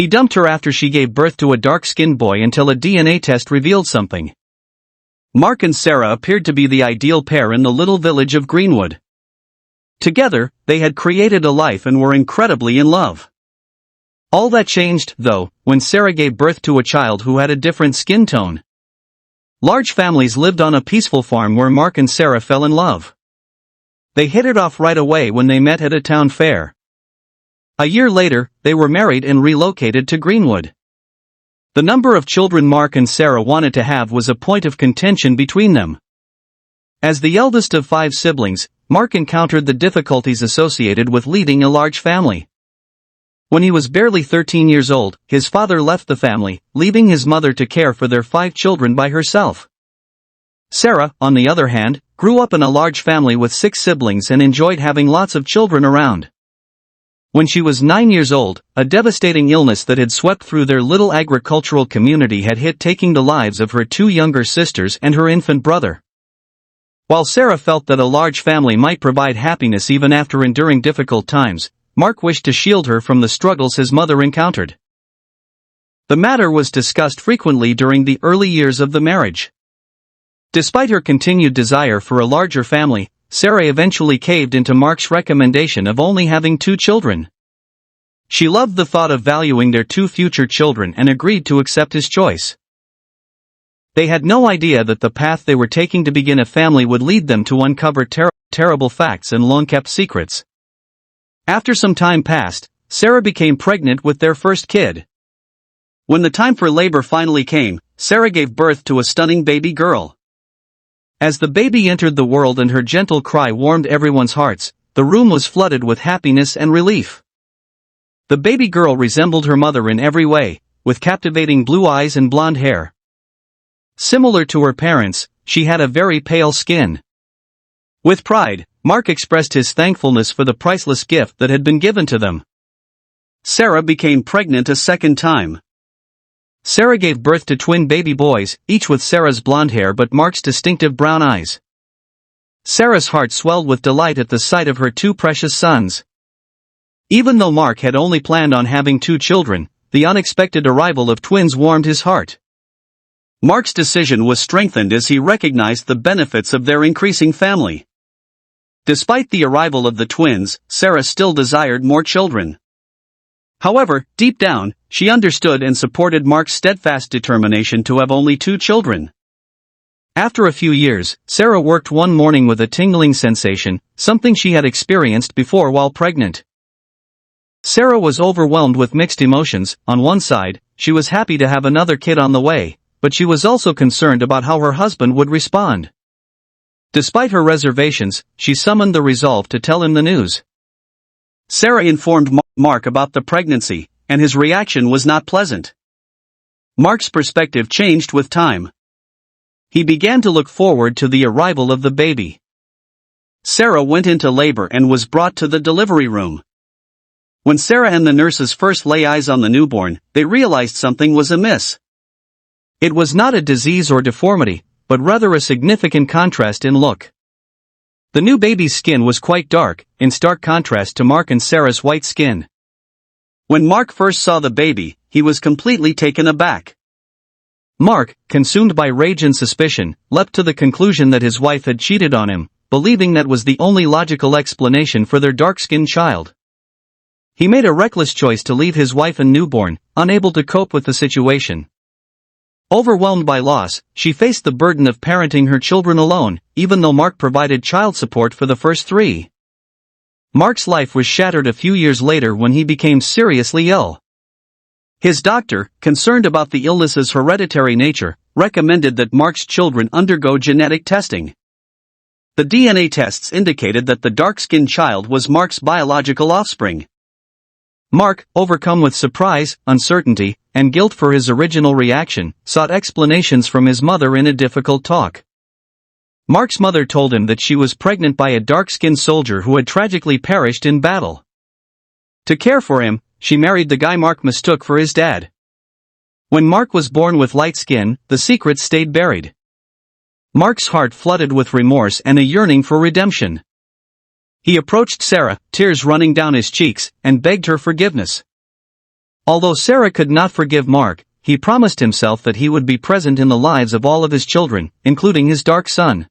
He dumped her after she gave birth to a dark-skinned boy until a DNA test revealed something. Mark and Sarah appeared to be the ideal pair in the little village of Greenwood. Together, they had created a life and were incredibly in love. All that changed, though, when Sarah gave birth to a child who had a different skin tone. Large families lived on a peaceful farm where Mark and Sarah fell in love. They hit it off right away when they met at a town fair. A year later, they were married and relocated to Greenwood. The number of children Mark and Sarah wanted to have was a point of contention between them. As the eldest of 5 siblings, Mark encountered the difficulties associated with leading a large family. When he was barely 13 years old, his father left the family, leaving his mother to care for their 5 children by herself. Sarah, on the other hand, grew up in a large family with 6 siblings and enjoyed having lots of children around. When she was 9 years old, a devastating illness that had swept through their little agricultural community had hit, taking the lives of her 2 younger sisters and her infant brother. While Sarah felt that a large family might provide happiness even after enduring difficult times, Mark wished to shield her from the struggles his mother encountered. The matter was discussed frequently during the early years of the marriage. Despite her continued desire for a larger family, Sarah eventually caved into Mark's recommendation of only having 2 children. She loved the thought of valuing their 2 future children and agreed to accept his choice. They had no idea that the path they were taking to begin a family would lead them to uncover terrible facts and long-kept secrets. After some time passed, Sarah became pregnant with their first kid. When the time for labor finally came, Sarah gave birth to a stunning baby girl. As the baby entered the world and her gentle cry warmed everyone's hearts, the room was flooded with happiness and relief. The baby girl resembled her mother in every way, with captivating blue eyes and blonde hair. Similar to her parents, she had a very pale skin. With pride, Mark expressed his thankfulness for the priceless gift that had been given to them. Sarah became pregnant a second time. Sarah gave birth to twin baby boys, each with Sarah's blonde hair but Mark's distinctive brown eyes. Sarah's heart swelled with delight at the sight of her 2 precious sons. Even though Mark had only planned on having 2 children, the unexpected arrival of twins warmed his heart. Mark's decision was strengthened as he recognized the benefits of their increasing family. Despite the arrival of the twins, Sarah still desired more children. However, deep down, she understood and supported Mark's steadfast determination to have only 2 children. After a few years, Sarah worked one morning with a tingling sensation, something she had experienced before while pregnant. Sarah was overwhelmed with mixed emotions. On one side, she was happy to have another kid on the way, but she was also concerned about how her husband would respond. Despite her reservations, she summoned the resolve to tell him the news. Sarah informed Mark about the pregnancy, and his reaction was not pleasant. Mark's perspective changed with time. He began to look forward to the arrival of the baby. Sarah went into labor and was brought to the delivery room. When Sarah and the nurses first lay eyes on the newborn, they realized something was amiss. It was not a disease or deformity, but rather a significant contrast in look. The new baby's skin was quite dark, in stark contrast to Mark and Sarah's white skin. When Mark first saw the baby, he was completely taken aback. Mark, consumed by rage and suspicion, leapt to the conclusion that his wife had cheated on him, believing that was the only logical explanation for their dark-skinned child. He made a reckless choice to leave his wife and newborn, unable to cope with the situation. Overwhelmed by loss, she faced the burden of parenting her children alone, even though Mark provided child support for the first 3. Mark's life was shattered a few years later when he became seriously ill. His doctor, concerned about the illness's hereditary nature, recommended that Mark's children undergo genetic testing. The DNA tests indicated that the dark-skinned child was Mark's biological offspring. Mark, overcome with surprise, uncertainty, and guilt for his original reaction, sought explanations from his mother in a difficult talk. Mark's mother told him that she was pregnant by a dark-skinned soldier who had tragically perished in battle. To care for him, she married the guy Mark mistook for his dad. When Mark was born with light skin, the secret stayed buried. Mark's heart flooded with remorse and a yearning for redemption. He approached Sarah, tears running down his cheeks, and begged her forgiveness. Although Sarah could not forgive Mark, he promised himself that he would be present in the lives of all of his children, including his dark son.